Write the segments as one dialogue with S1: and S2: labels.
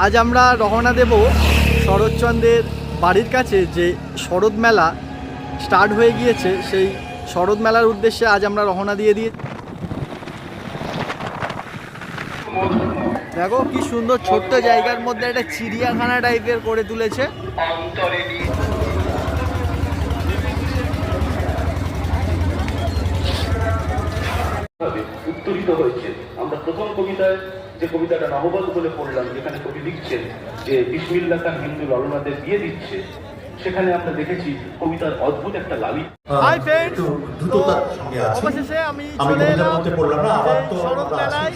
S1: আজ আমরা রওনা দেব শরৎচন্দ্রের বাড়ির কাছে যে শরৎ মেলা স্টার্ট হয়ে গিয়েছে, সেই শরৎ মেলার উদ্দেশ্যে আজ আমরা রওনা দিয়ে দেখো কি সুন্দর ছোট্ট জায়গার মধ্যে একটা চিড়িয়াখানা টাইপের করে তুলেছে।
S2: উত্তরিত হয়েছে। আমরা প্রথম কবিতায় যে কবিতাটা নহবত বলে পড়লাম, যেখানে কবি লিখছেন যে বিসমিল্লাহ খান হিন্দু ললনাদের বিয়ে দিচ্ছে, সেখানে আমরা দেখেছি কবিতার অদ্ভুত একটা লালি।
S1: হাই ফ্রেন্ডস, অবশেষে আমি চলে এলাম শরৎ মেলায়।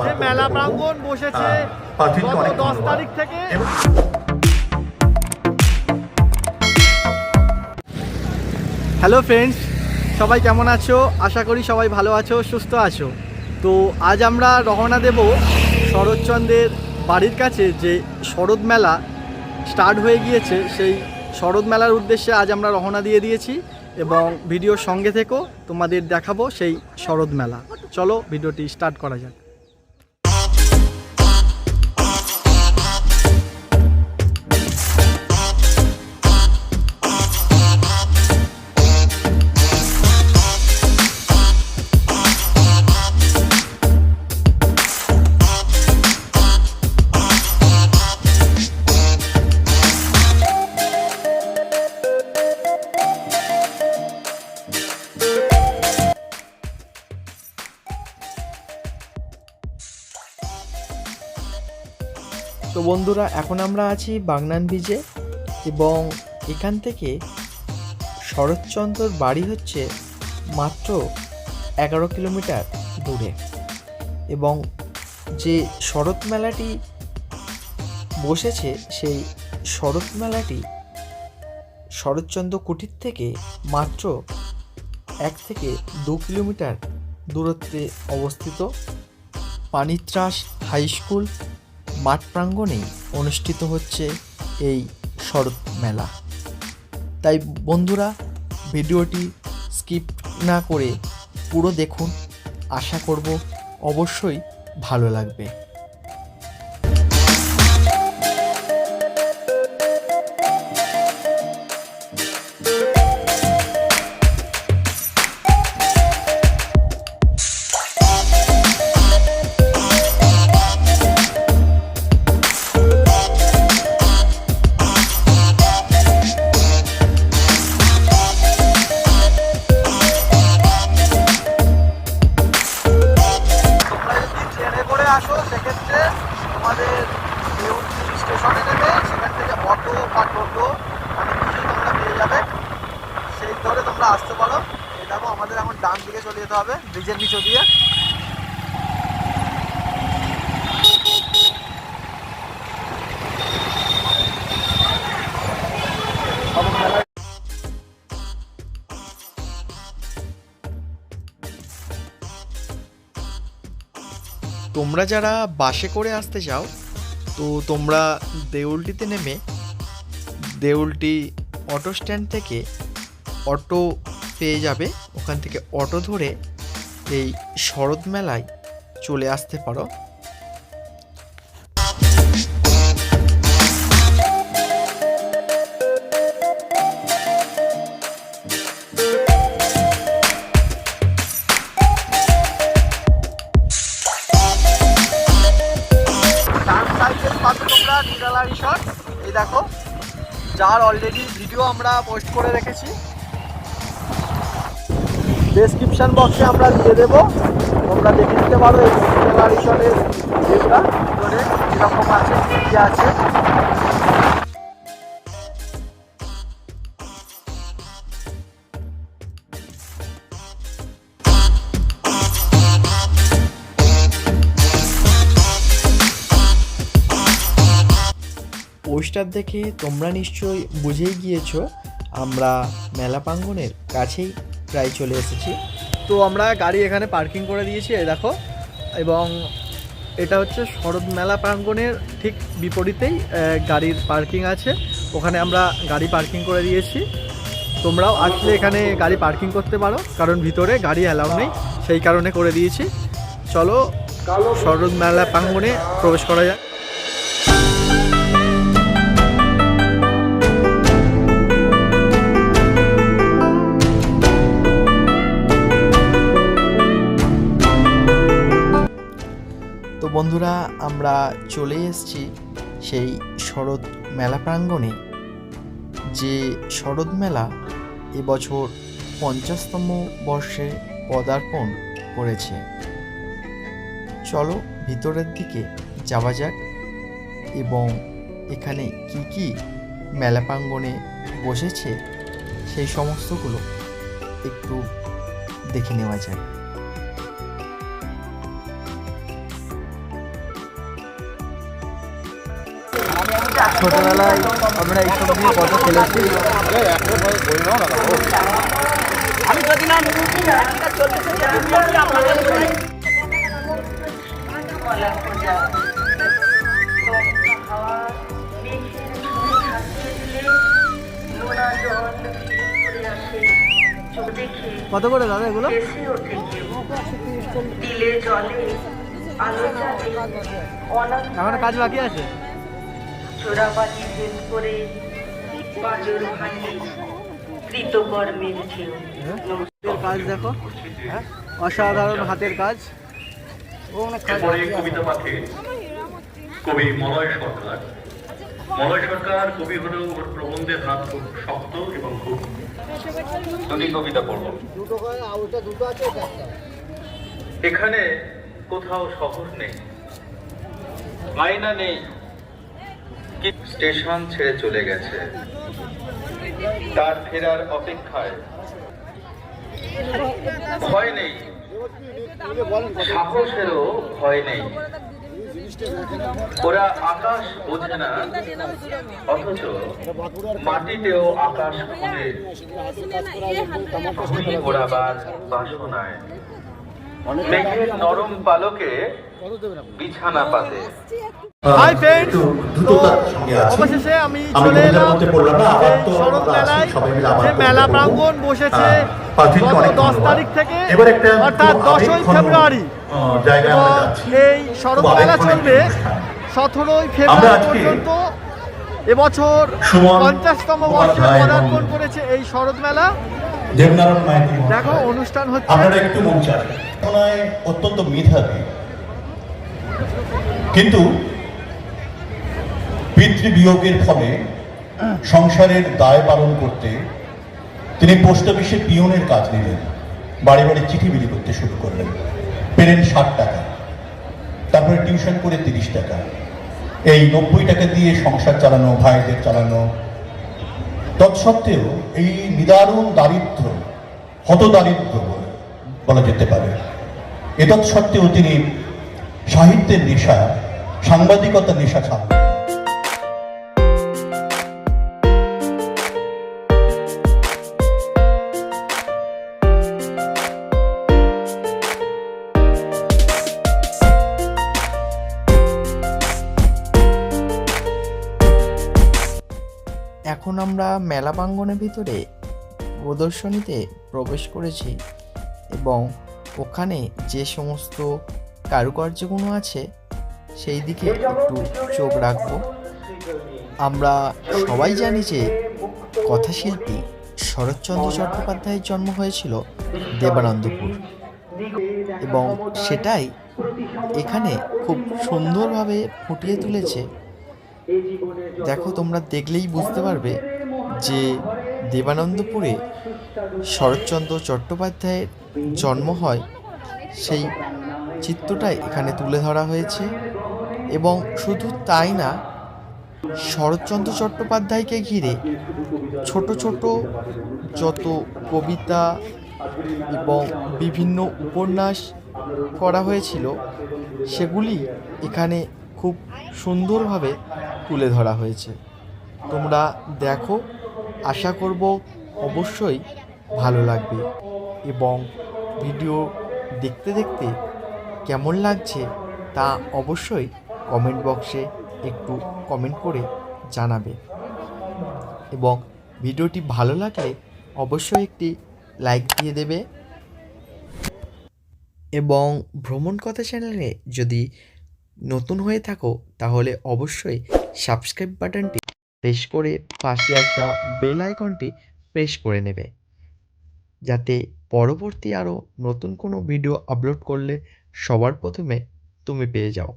S1: যে মেলা প্রাঙ্গণ বসেছে গত 10 তারিখ থেকে। হ্যালো ফ্রেন্ডস, সবাই কেমন আছো? আশা করি সবাই ভালো আছো, সুস্থ আছো। তো আজ আমরা রওনা দেব শরৎচন্দ্রের বাড়ির কাছে যে শরৎ মেলা স্টার্ট হয়ে গিয়েছে, সেই শরৎ মেলার উদ্দেশ্যে আজ আমরা রওনা দিয়ে দিয়েছি এবং ভিডিওর সঙ্গে থেকেও তোমাদের দেখাবো সেই শরৎ মেলা। চলো ভিডিওটি স্টার্ট করা যাক। তো বন্ধুরা, এখন আমরা আছি বাগনান ব্রিজে এবং এখান থেকে শরৎচন্দ্রর বাড়ি হচ্ছে মাত্র 11 কিলোমিটার দূরে। এবং যে শরৎ মেলাটি বসেছে, সেই শরৎ মেলাটি শরৎচন্দ্র কুটির থেকে মাত্র 1 থেকে 2 কিলোমিটার দূরত্বে অবস্থিত পানিত্রাস হাই স্কুল মাঠ প্রাঙ্গণেই অনুষ্ঠিত হচ্ছে এই শরৎ মেলা। তাই বন্ধুরা, ভিডিওটি স্কিপ না করে পুরো দেখুন, আশা করব অবশ্যই ভালো লাগবে। আসো, সেক্ষেত্রে আমাদের স্টেশনে নেবে, সেখান থেকে অটো বা টোটো অনেক কিছুই তোমরা পেয়ে যাবে, সেই ধরে তোমরা আসতে পারো। এই দেখো, আমাদের এখন ডান দিকে চলে যেতে হবে ব্রিজের নিচে দিয়ে। তোমরা যারা বাসে করে আসতে চাও, তো তোমরা দেউলটিতে নেমে দেউলটি অটো স্ট্যান্ড থেকে অটো পেয়ে যাবে। ওখান থেকে অটো ধরে এই শরৎ মেলায় চলে আসতে পারো। নিরালা রিসর্ট, এই দেখো, যার অলরেডি ভিডিও আমরা পোস্ট করে রেখেছি, ডেসক্রিপশন বক্সে আমরা দিয়ে দেবো, তোমরা দেখে নিতে পারো এই নিরালা রিসর্টের ভিডিওটা ভিতরে কীরকম আছে, কী আছে। পোস্টার দেখে তোমরা নিশ্চয়ই বুঝেই গিয়েছো আমরা মেলা প্রাঙ্গণের কাছেই প্রায় চলে এসেছি। তো আমরা গাড়ি এখানে পার্কিং করে দিয়েছি, এই দেখো, এবং এটা হচ্ছে শরৎ মেলা প্রাঙ্গণের ঠিক বিপরীতেই গাড়ির পার্কিং আছে, ওখানে আমরা গাড়ি পার্কিং করে দিয়েছি। তোমরাও আসলে এখানে গাড়ি পার্কিং করতে পারো, কারণ ভিতরে গাড়ি অ্যালাউ নেই, সেই কারণে করে দিয়েছি। চলো শরৎ মেলা প্রাঙ্গণে প্রবেশ করা যাক। আমরা চলে এসেছি সেই শরৎ মেলা প্রাঙ্গণে, যে শরৎ মেলা এবছর 50তম বর্ষে পদার্পণ করেছে। চলো ভিতরের দিকে যাওয়া যাক এবং এখানে কি কি মেলা প্রাঙ্গণে বসেছে সেই সমস্তগুলো একটু দেখে নেওয়া যাক। ছোটবেলায় আমরা এইসব নিয়ে কত খেলেছি।
S3: আমি যদি না
S1: কত করে দাদা এগুলো? এখন কাজ বাকি আছে।
S3: চোরাবাজি ভেদ করে বাজর ভাঙে কৃতকর্মের ঢেউ।
S1: হাতের কাজ দেখো, অসাধারণ হাতের কাজ।
S2: এরপরে কবিতা পাঠে কবি মলয় সরকার। মলয় সরকার কবি হলেও ওর প্রবন্ধের হাত খুব শক্ত এবং খুব যদি কবিতা পড়ব। এখানে কোথাও শহর নেই, আয়না নেই, কি স্টেশন ছেড়ে চলে গেছে, তার ফেরার অপেক্ষায় ভয় নেই, সাহসেরও ভয় নেই। ওরা আকাশ বোঝে না, অথচ মাটিতেও আকাশ খুঁজে ঘুড়ি ওড়াবার বাসনায় মেঘের নরম পালকে বিছানা পাতে।
S1: হাই ফ্রেন্ডস, অবশেষে আমি চলে এলাম শরৎ মেলায়। যে মেলা প্রাঙ্গণ বসেছে গত 10 তারিখ থেকে, অর্থাৎ 10ই ফেব্রুয়ারি। এই শরৎ মেলা চলবে 17ই ফেব্রুয়ারি পর্যন্ত। এবছর 50তম বর্ষে পদার্পণ করেছে এই শরৎ মেলা। দেখো অনুষ্ঠান হচ্ছে।
S4: আপনারা একটু মন চান, অত্যন্ত মেধাবী, কিন্তু পিতৃবিয়োগের ফলে সংসারের দায় পালন করতে তিনি পোস্ট অফিসে পিয়নের কাজ নিলেন। বাড়ি বাড়ি চিঠি বিলি করতে শুরু করলেন। পেলেন 60 টাকা, তারপরে টিউশন করে 30 টাকা, এই 90 টাকা দিয়ে সংসার চালানো, ভাইদের চালানো। তৎসত্ত্বেও এই নিদারুণ দারিদ্র, হতদারিদ্র বলা যেতে পারে, এতৎসত্ত্বেও তিনি সাহিত্যের নেশা, সাংবাদিকতার নেশা ছাড়লেন।
S1: এখন আমরা মেলা প্রাঙ্গণের ভিতরে প্রদর্শনীতে প্রবেশ করেছি এবং ওখানে যে সমস্ত কারুকার্যগুলো আছে সেই দিকে একটু চোখ রাখবো। আমরা সবাই জানি যে কথাশিল্পী শরৎচন্দ্র চট্টোপাধ্যায়ের জন্ম হয়েছিল দেবানন্দপুর, এবং সেটাই এখানে খুব সুন্দরভাবে ফুটিয়ে তুলেছে। দেখো, তোমরা দেখলেই বুঝতে পারবে যে দেবানন্দপুরে শরৎচন্দ্র চট্টোপাধ্যায়ের জন্ম হয়, সেই চিত্রটাই এখানে তুলে ধরা হয়েছে। এবং শুধু তাই না, শরৎচন্দ্র চট্টোপাধ্যায়কে ঘিরে ছোট ছোট যত কবিতা এবং বিভিন্ন উপন্যাস করা হয়েছিল সেগুলি এখানে খুব সুন্দরভাবে তুলে ধরা হয়েছে। তোমরা দেখো, আশা করব অবশ্যই ভালো লাগবে। এবং ভিডিও দেখতে দেখতে কেমন লাগছে তা অবশ্যই কমেন্ট বক্সে একটু কমেন্ট করে জানাবে। এবং ভিডিওটি ভালো লাগলে অবশ্যই একটি লাইক দিয়ে দেবে। এবং ভ্রমণ কথা চ্যানেলে যদি নতুন হয়ে থাকো তাহলে অবশ্যই সাবস্ক্রাইব বাটনটি প্রেস করে পাশে আসা বেল আইকনটি প্রেস করে নেবে, যাতে পরবর্তী আরও নতুন কোনো ভিডিও আপলোড করলে সবার প্রথমে তুমি পেয়ে যাও।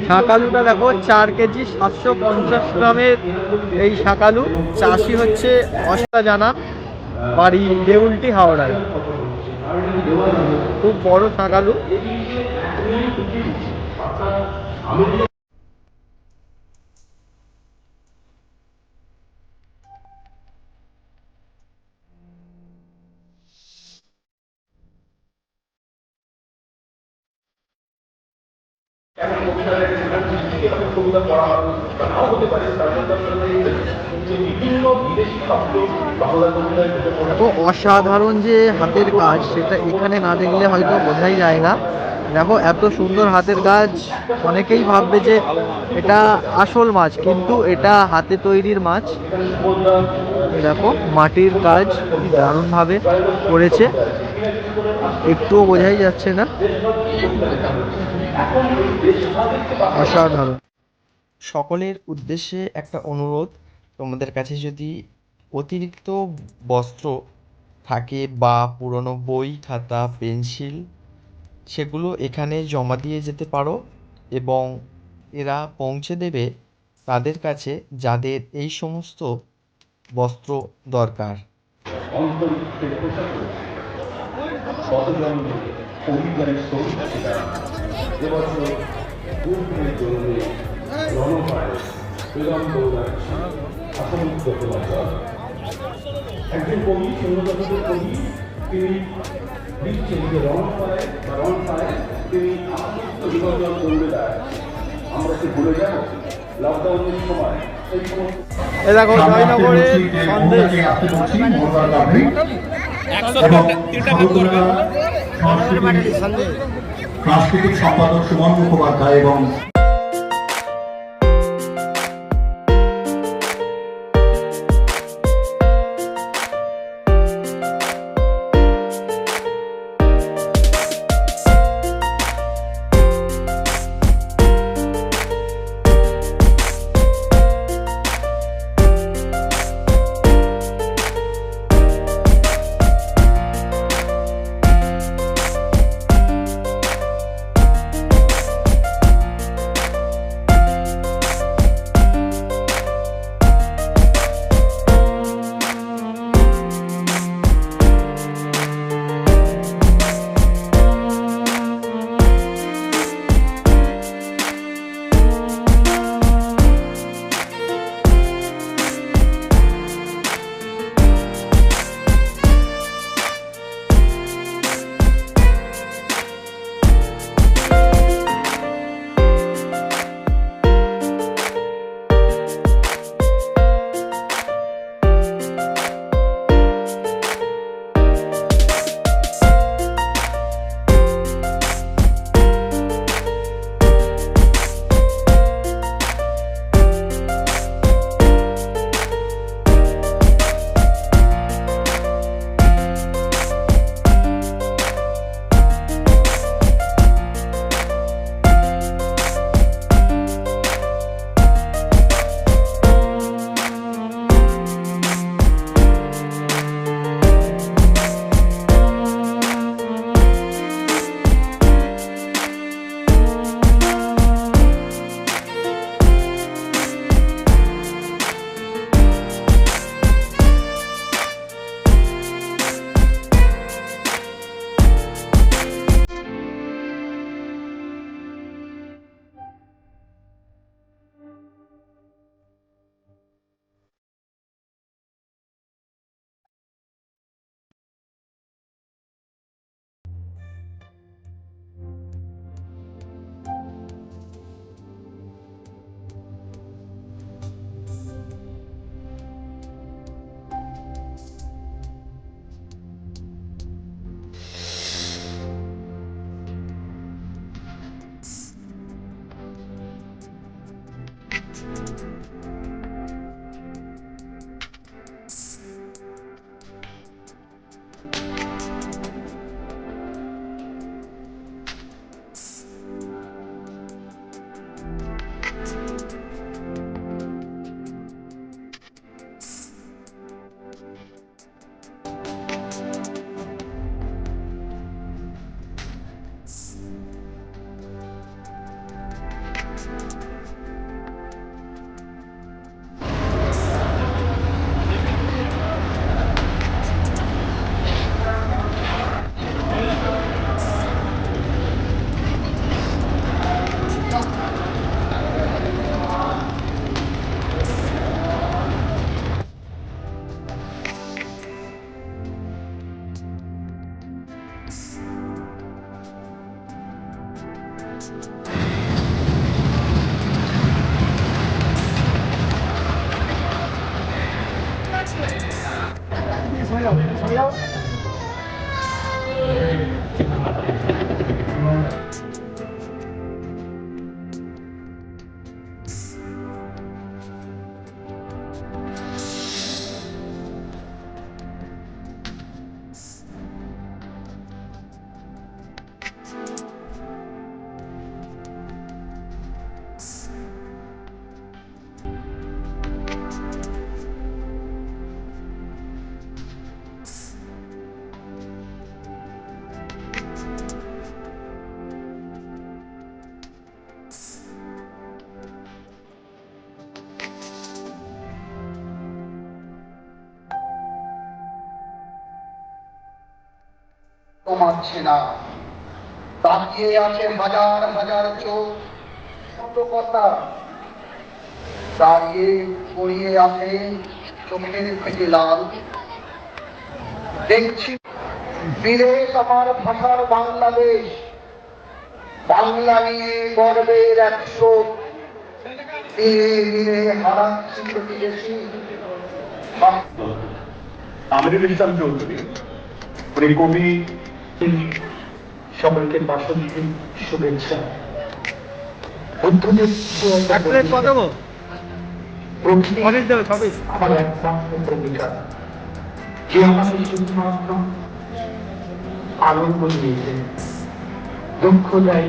S1: শাকালুটা দেখো 4 কেজি 750 গ্রামের এই শাকালু। চাষি হচ্ছে অস্তা জানা, বাড়ি দেউলটি হাওড়ায়। খুব বড় শাকালু। তো অসাধারণ যে হাতের কাজ, সেটা এখানে না দেখলে হয়তো বোঝাই যায় না। দেখো এত সুন্দর হাতের কাজ, অনেকেই ভাববে যে এটা আসল মাছ, কিন্তু এটা হাতে তৈরির মাছ। দেখো মাটির কাজ কি দারুণভাবে করেছে, একটুও বোঝাই যাচ্ছে না। অসাধারণ। সকলের উদ্দেশ্যে একটা অনুরোধ, তোমাদের কাছে যদি অতিরিক্ত বস্ত্র থাকে বা পুরনো বই খাতা পেন্সিল, সেগুলো এখানে জমা দিয়ে যেতে পারো এবং এরা পৌঁছে দেবে তাদের কাছে যাদের এই সমস্ত বস্ত্র দরকার।
S2: একজন কবি, সুন্দরবনের কবি, তিনি লিখছেন যে রং পায় তিনি আত্মস্থ বিভাজন করবে দেয়। আমরা কি ভুলে যাব লকডাউনের সময় এই সমস্ত
S1: এ দেখো জয়নগরের সন্দেশ।
S4: সাংস্কৃতিক সম্পাদক সুমন মুখোপাধ্যায় এবং
S5: কমাচ্ছে না। তাকিয়ে আছে হাজার হাজার চোখ, ছোট কথা দাঁড়িয়ে গড়িয়ে আছে চোখের থেকে লাল। দেখছি বিদেশ আমার ভাষার বাংলাদেশ, বাংলা নিয়ে গর্বের একশো ধীরে ধীরে হারাচ্ছি প্রতিবেশী।
S2: আমিরুল ইসলাম চৌধুরী, উনি কবি, সবাইকে বাসন্তী শুভেচ্ছা। বুদ্ধদেব আমার একমাত্র প্রেমিকা, যে আমাকে শুধুমাত্র আনন্দ দিয়েছে, দুঃখ দেয়।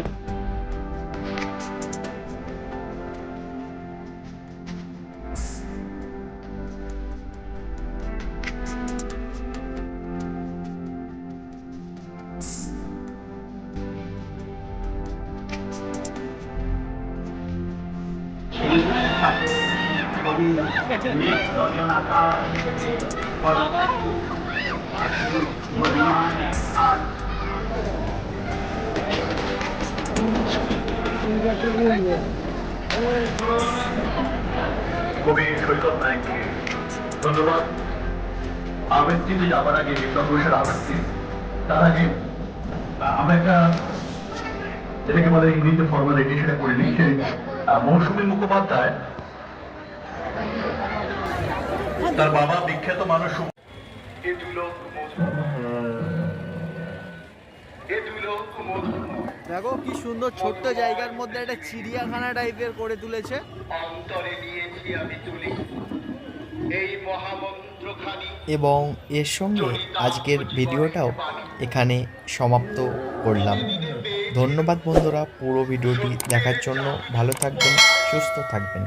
S2: কবি সৈকত নায়ককে ধন্যবাদ। আবৃত্তিতে যাবার আগে বিপ্লবের আবৃত্তি, তার আগে আমরা একটা যেটাকে বলে ইংরেজিতে ফর্মালিটি সেটা করে লিখে মৌসুমী মুখোপাধ্যায়, তার বাবা বিখ্যাত মানুষ
S1: দেখো কি সুন্দর ছোট্ট জায়গার মধ্যে একটা চিড়িয়াখানা টাইপের করে তুলেছে।
S5: অন্তরে নিয়েছি আমি তুলি এই মহামন্ত্রখানি।
S1: এবং এর সঙ্গে আজকের ভিডিওটাও এখানে সমাপ্ত করলাম। ধন্যবাদ বন্ধুরা পুরো ভিডিওটি দেখার জন্য। ভালো থাকবেন, সুস্থ থাকবেন।